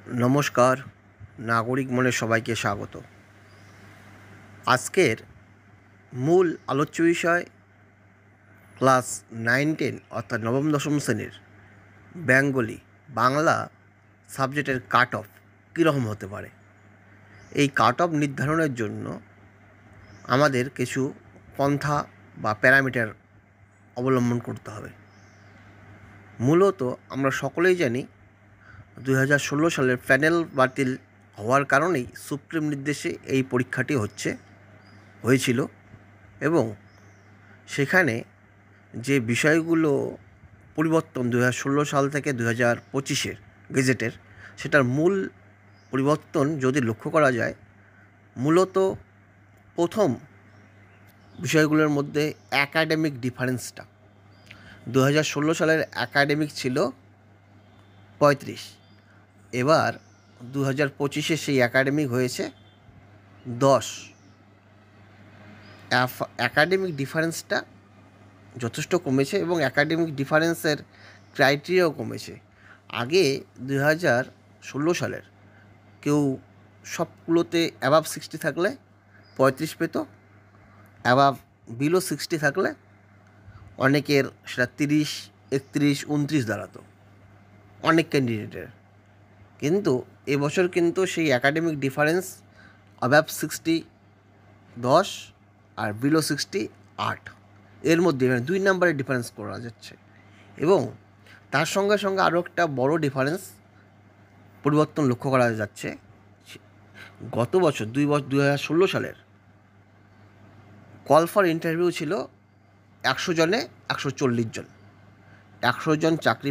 নমস্কার, নাগরিক মনে সবাইকে স্বাগত। আজকের মূল আলোচ্য বিষয় ক্লাস 9-10 অর্থাৎ নবম দশম শ্রেণীর বেঙ্গলি বাংলা সাবজেক্টের কাট অফ কীরকম হতে পারে। এই কাট অফ নির্ধারণের জন্য আমাদের কিছু পন্থা বা প্যারামিটার অবলম্বন করতে হবে। মূলত আমরা সকলেই জানি 2016 সালের প্যানেল বাতিল হওয়ার কারণেই সুপ্রিম নির্দেশে এই পরীক্ষাটি হয়েছিল এবং সেখানে যে বিষয়গুলো পরিবর্তন 2016 সাল থেকে 2025-এর গেজেটের, সেটার মূল পরিবর্তন যদি লক্ষ্য করা যায়, মূলত প্রথম বিষয়গুলোর মধ্যে অ্যাকাডেমিক ডিফারেন্সটা। 2016 সালের অ্যাকাডেমিক ছিল 35, এবার 2025-এ সেই অ্যাকাডেমিক হয়েছে 10। অ্যাকাডেমিক ডিফারেন্সটা যথেষ্ট কমেছে এবং অ্যাকাডেমিক ডিফারেন্সের ক্রাইটেরিয়াও কমেছে। আগে 2016 সালের কেউ সবগুলোতে অ্যাবাভ 60 থাকলে 35 পেত, অ্যাবাভ বিলো 60 থাকলে অনেকের সেটা 30, 31, 29 দাঁড়াতো অনেক ক্যান্ডিডেটের। কিন্তু এবছর কিন্তু সেই অ্যাকাডেমিক ডিফারেন্স অ্যাবাভ 60 10 আর বিলো 60 8, এর মধ্যে মানে 2 নম্বরের ডিফারেন্স করা যাচ্ছে। এবং তার সঙ্গে সঙ্গে আরও একটা বড় ডিফারেন্স পরিবর্তন লক্ষ্য করা যাচ্ছে। গত বছর 2016 সালের কল ফর ইন্টারভিউ ছিল 100 জনে 140 জন। 100 জন চাকরি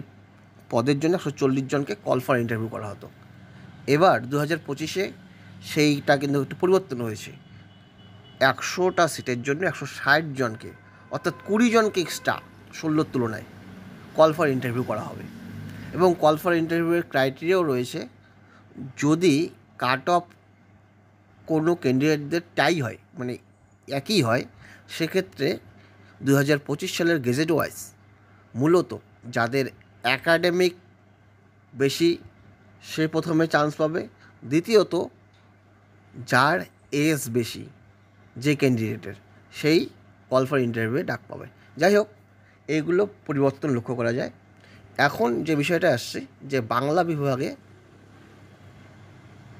পদের জন্য 140 জনকে কল ফর ইন্টারভিউ করা হতো। এবার 2025-এ সেইটা কিন্তু একটু পরিবর্তন হয়েছে। 100টা সিটের জন্য 160 জনকে, অর্থাৎ 20 জনকে এক্সট্রা 16 তুলনায় কল ফর ইন্টারভিউ করা হবে। এবং কল ফর ইন্টারভিউয়ের ক্রাইটেরিয়াও রয়েছে, যদি কাট অফ কোনো ক্যান্ডিডেটদের টাই হয়, মানে একই হয়, সেক্ষেত্রে 2025 সালের গেজেট ওয়াইজ মূলত যাদের অ্যাকাডেমিক বেশি সে প্রথমে চান্স পাবে, দ্বিতীয়ত যার এজ বেশি যে ক্যান্ডিডেটের সেই কল ফর ইন্টারভিউয়ে ডাক পাবে। যাই হোক, এইগুলো পরিবর্তন লক্ষ্য করা যায়। এখন যে বিষয়টা আসছে যে বাংলা বিভাগে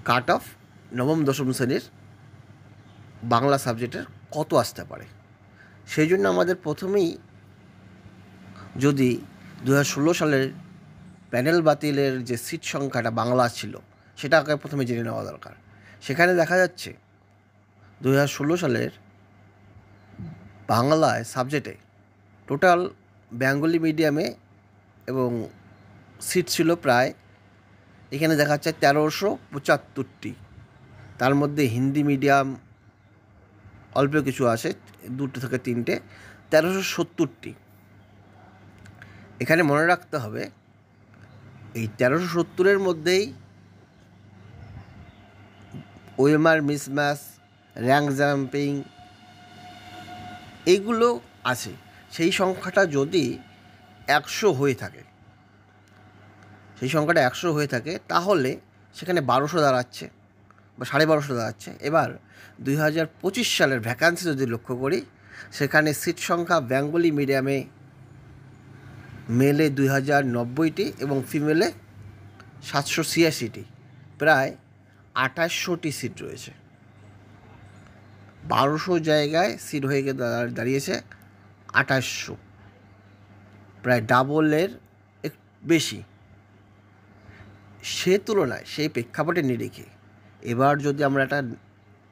কাট অফ নবম দশম শ্রেণীর বাংলা সাবজেক্টের কত আসতে পারে, সেই জন্য আমাদের প্রথমেই যদি 2016 সালের প্যানেল বাতিলের যে সিট সংখ্যাটা বাংলা ছিল সেটাকে প্রথমে জেনে নেওয়া দরকার। সেখানে দেখা যাচ্ছে 2016 সালের বাংলায় সাবজেক্টে টোটাল বেঙ্গলি মিডিয়ামে এবং সিট ছিল প্রায়, এখানে দেখা যাচ্ছে 1375টি। তার মধ্যে হিন্দি মিডিয়াম অল্প কিছু আসে, 2 থেকে 3টে, 1370টি। এখানে মনে রাখতে হবে এই 1370-এর মধ্যেই ওএমআর মিসম্যাচ, র্যাঙ্ক জাম্পিং এইগুলো আছে। সেই সংখ্যাটা যদি 100 হয়ে থাকে, তাহলে সেখানে 1200 দাঁড়াচ্ছে বা 1250 দাঁড়াচ্ছে। এবার 2025 সালের ভ্যাকান্সি যদি লক্ষ্য করি, সেখানে সিট সংখ্যা বেঙ্গলি মিডিয়ামে মেলে 2090টি এবং ফিমেলে 786টি, প্রায় 2800টি সিট রয়েছে। 1200 জায়গায় সিট হয়ে দাঁড়িয়েছে 2800, প্রায় ডাবলের বেশি। সে তুলনায় সেই প্রেক্ষাপটের নিরিখে এবার যদি আমরা একটা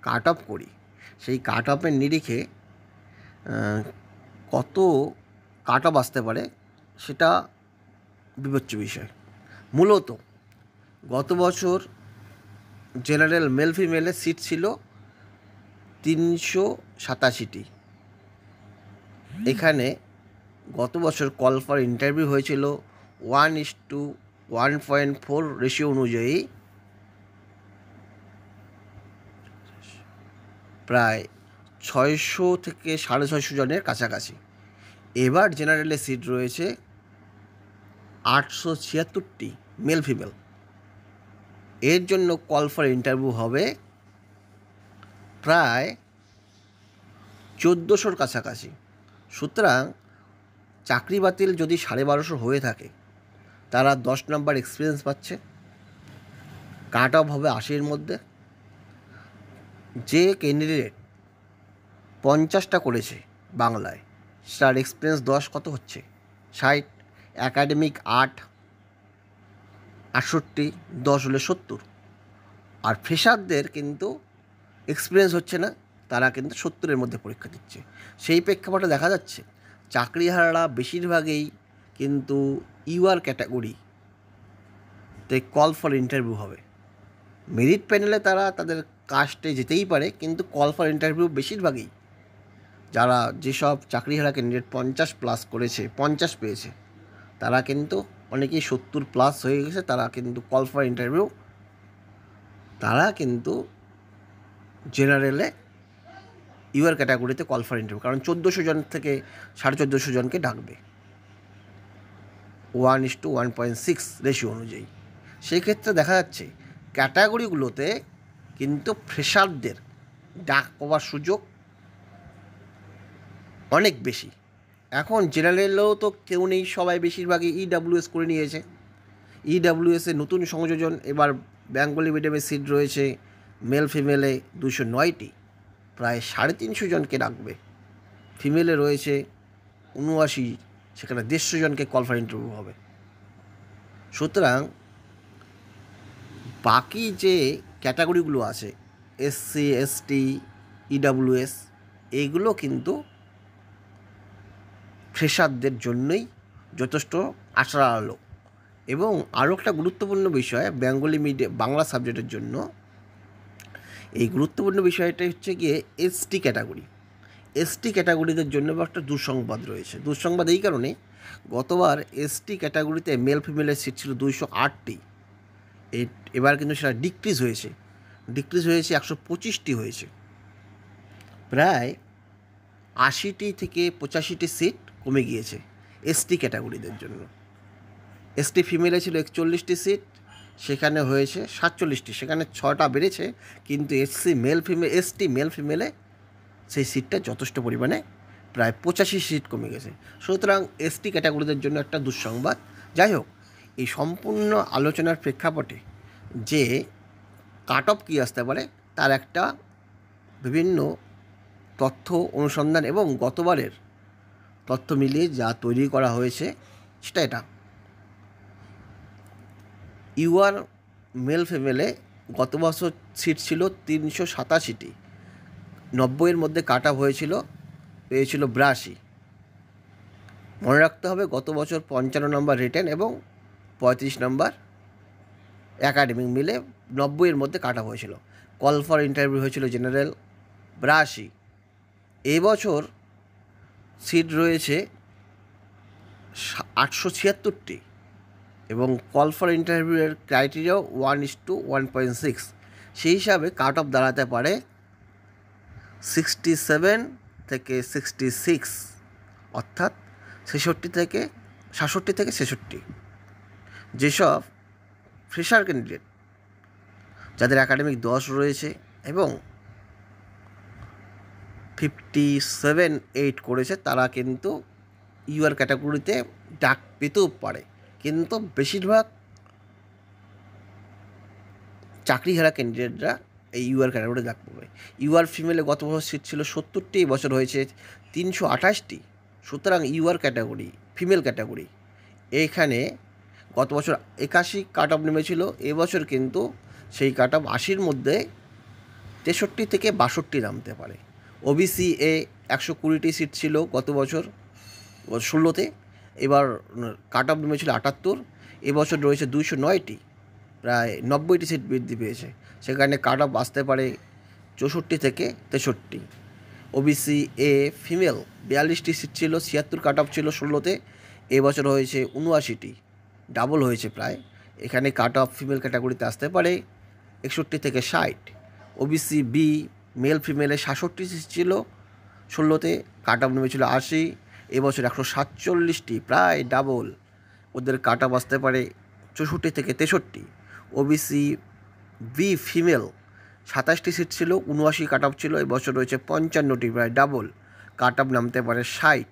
কাট অফ করি, সেই কাট অফের নিরিখে কত কাট অফ আসতে পারে সেটা বিবেচ্য বিষয়। মূলত গত বছর জেনারেল মেল ফিমেলের সিট ছিল 387টি। এখানে গত বছর কল ফর ইন্টারভিউ হয়েছিল 1:1.4 রেশিও অনুযায়ী প্রায় 600 থেকে 650 জনের কাছাকাছি। এবার জেনারেলে সিট রয়েছে 876টি মেল ফিমেল, এর জন্য কল ফর ইন্টারভিউ হবে প্রায় 1400-র কাছাকাছি। সুতরাং চাকরি বাতিল যদি 1250 হয়ে থাকে, তারা 10 নম্বর এক্সপিরিয়েন্স পাচ্ছে, কাট অফ হবে 80-র মধ্যে। যে ক্যান্ডিডেট 50টা করেছে বাংলায়, তার এক্সপিরিয়েন্স 10 কত হচ্ছে 60, একাডেমিক 8, 68, 10 হলে 70। আর ফ্রেশারদের কিন্তু এক্সপিরিয়েন্স হচ্ছে না, তারা কিন্তু 70-এর মধ্যে পরীক্ষা দিচ্ছে। সেই প্রেক্ষাপটে দেখা যাচ্ছে চাকরিহারারা বেশিরভাগই কিন্তু ইউআর ক্যাটাগরিতে কল ফর ইন্টারভিউ হবে। মেরিট প্যানেলে তারা তাদের কাস্টে যেতেই পারে, কিন্তু কল ফর ইন্টারভিউ বেশিরভাগই যারা যেসব চাকরিহারা ক্যান্ডিডেট 50+ করেছে, 50 পেয়েছে, তারা কিন্তু অনেকেই 70+ হয়ে গেছে, তারা কিন্তু কল ফর ইন্টারভিউ, তারা কিন্তু জেনারেলে ইউআর ক্যাটাগরিতে কল ফর ইন্টারভিউ, কারণ 1400 জন থেকে 1450 জনকে ডাকবে 1:1.6 রেশিও অনুযায়ী। সেই ক্ষেত্রে দেখা যাচ্ছে ক্যাটাগরিগুলোতে কিন্তু ফ্রেশারদের ডাক পাওয়ার সুযোগ অনেক বেশি। এখন জেনারেলেও তো কেউ নেই, সবাই বেশিরভাগই ইডাব্লিউএস করে নিয়েছে। ইডাব্লিউএসে নতুন সংযোজন, এবার বেঙ্গলি মিডিয়ামের সিট রয়েছে মেল ফিমেলে 209টি, প্রায় 350 জনকে ডাকবে। ফিমেলে রয়েছে 79, সেখানে 150 জনকে কল ফর ইন্টারভিউ হবে। সুতরাং বাকি যে ক্যাটাগরিগুলো আছে, এসসি, এসটি, ইডাব্লিউএস, এইগুলো কিন্তু ফ্রেশারদের জন্যই যথেষ্ট আশার আলো। এবং আরও একটা গুরুত্বপূর্ণ বিষয় বেঙ্গলি বাংলা সাবজেক্টের জন্য, এই গুরুত্বপূর্ণ বিষয়টা হচ্ছে গিয়ে এসটি ক্যাটাগরি। এসটি ক্যাটাগরিদের জন্য একটা দুঃসংবাদ রয়েছে। দুঃসংবাদ এই কারণে, গতবার এসটি ক্যাটাগরিতে মেল ফিমেলের সিট ছিল 208টি, এবার কিন্তু সেটা ডিক্রিজ হয়েছে 125টি হয়েছে। প্রায় 80টি থেকে 85টি সিট কমে গিয়েছে এসটি ক্যাটাগরিদের জন্য। এসটি ফিমেলে ছিল 41টি সিট, সেখানে হয়েছে 47টি, সেখানে 6টা বেড়েছে, কিন্তু এসটি মেল ফিমেলে সেই সিটটা যথেষ্ট পরিমাণে প্রায় 85 সিট কমে গেছে। সুতরাং এসটি ক্যাটাগরিদের জন্য একটা দুঃসংবাদ। যাই হোক, এই সম্পূর্ণ আলোচনার প্রেক্ষাপটে যে কাট অফ কী আসতে পারে, তার একটা বিভিন্ন তথ্য অনুসন্ধান এবং গতবারের তথ্য মিলিয়ে যা তৈরি করা হয়েছে সেটা এটা। ইউআর মেল ফিমেলে গত বছর সিট ছিল 387টি, 90-এর মধ্যে কাট অফ পেয়েছিল 82। মনে রাখতে হবে গত বছর 55 নম্বর রিটেন এবং 35 নম্বর একাডেমিক মিলে 90-এর মধ্যে কাট অফ হয়েছিল। কল ফর ইন্টারভিউ হয়েছিল জেনারেল 82। এবছর সিট রয়েছে 876টি এবং কল ফর ইন্টারভিউয়ের ক্রাইটেরিয়াও 1:1.6। সেই হিসাবে কাট অফ দাঁড়াতে পারে 67 থেকে 66, অর্থাৎ 66 থেকে 66। যেসব ফ্রেশার ক্যান্ডিডেট যাদের একাডেমিক 10 রয়েছে এবং 57-8 করেছে, তারা কিন্তু ইউআর ক্যাটাগরিতে ডাক পেতেও পারে, কিন্তু বেশিরভাগ চাকরিহারা ক্যান্ডিডেটরা এই ইউআর ক্যাটাগরিতে ডাক পাবে। ইউআর ফিমেলে গত বছর সিট ছিল 70টি, এই বছর হয়েছে 328টি। সুতরাং ইউআর ক্যাটাগরি ফিমেল ক্যাটাগরি, এইখানে গত বছর 81 কাট অফ নেমেছিল, এবছর কিন্তু সেই কাট অফ 80-র মধ্যে 63 থেকে 62 নামতে পারে। ওবিসি এ 120টি সিট ছিল গত বছর 16-তে, এবার কাট অফ নেমেছিল 78, এবছর রয়েছে 209টি, প্রায় 90টি সিট বৃদ্ধি পেয়েছে, সেখানে কাট অফ আসতে পারে 64 থেকে 63। ওবিসি এ ফিমেল 42টি সিট ছিল, 76 কাট অফ ছিল 16-তে, এবছর হয়েছে 79টি, ডাবল হয়েছে প্রায়, এখানে কাট অফ ফিমেল ক্যাটাগরিতে আসতে পারে 61 থেকে 60। ওবিসি বি মেল ফিমেলে 67টি সিট ছিল 16-তে, কাট অফ নেমেছিল 80, এবছর 147টি, প্রায় ডাবল, ওদের কাট অফ আসতে পারে 64 থেকে 63। ওবিসি বি ফিমেল 27টি সিট ছিল, 79 কাট অফ ছিল, এবছর রয়েছে 55টি, প্রায় ডাবল। কাট অফ নামতে পারে 60।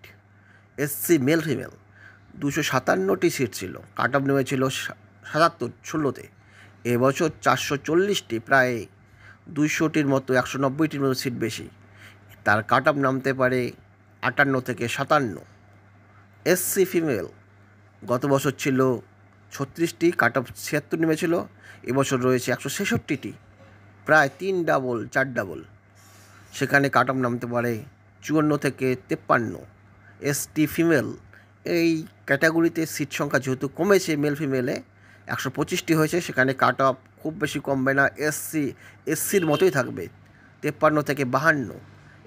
এসসি মেল ফিমেল 257টি সিট ছিল, কাট অফ নেমেছিল 77 16তে, এবছর 440টি, প্রায় 200টির মতো, 190টির মতো সিট বেশি। তার কাট অফ নামতে পারে 58 থেকে 57। এসসি ফিমেল গত বছর ছিল 36টি, কাট অফ 76 নেমেছিল, এবছর রয়েছে 166টি, প্রায় 3 ডাবল 4 ডাবল। সেখানে কাট অফ নামতে পারে 54 থেকে 53। এসটি ফিমেল এই ক্যাটাগরিতে সিট সংখ্যা যেহেতু কমেছে মেল ফিমেলে 125টি হয়েছে, সেখানে কাট অফ খুব বেশি কমবে না, এসসির মতোই থাকবে 53 থেকে 52।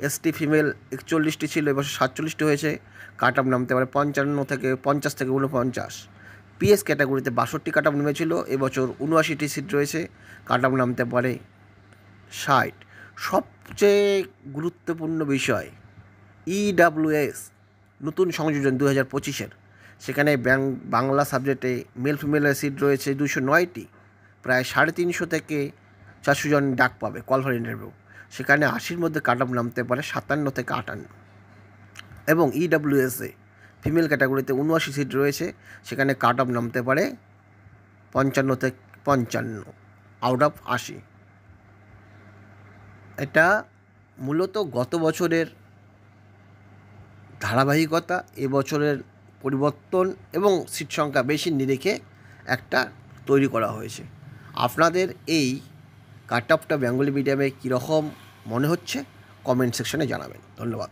এসটি ফিমেল 41টি ছিল, এবছর 47টি হয়েছে, কাট অফ নামতে পারে 50 থেকে 49। পিএস ক্যাটাগরিতে 62টি কাট অফ নেমেছিল, এবছর 79টি সিট রয়েছে, কাট অফ নামতে পারে 60। সবচেয়ে গুরুত্বপূর্ণ বিষয় ইডাব্লিউএস নতুন সংযোজন 2025-এর, সেখানে বাংলা সাবজেক্টে মেল ফিমেলের সিট রয়েছে 209টি, প্রায় 350 থেকে 400 জন ডাক পাবে কল ফর ইন্টারভিউ, সেখানে 80-র মধ্যে কাট অফ নামতে পারে 57 থেকে 58। এবং ইডাব্লিউএসে ফিমেল ক্যাটাগরিতে 79 সিট রয়েছে, সেখানে কাট অফ নামতে পারে 55 থেকে 55 আউট অফ 80। এটা মূলত গত বছরের ধারাবাহিকতা, এবছরের পরিবর্তন এবং সিট সংখ্যা বেশি নিরিখে একটা তৈরি করা হয়েছে। আপনাদের এই কাট অফটা বেঙ্গলি মিডিয়ামে কীরকম মনে হচ্ছে কমেন্ট সেকশনে জানাবেন। ধন্যবাদ।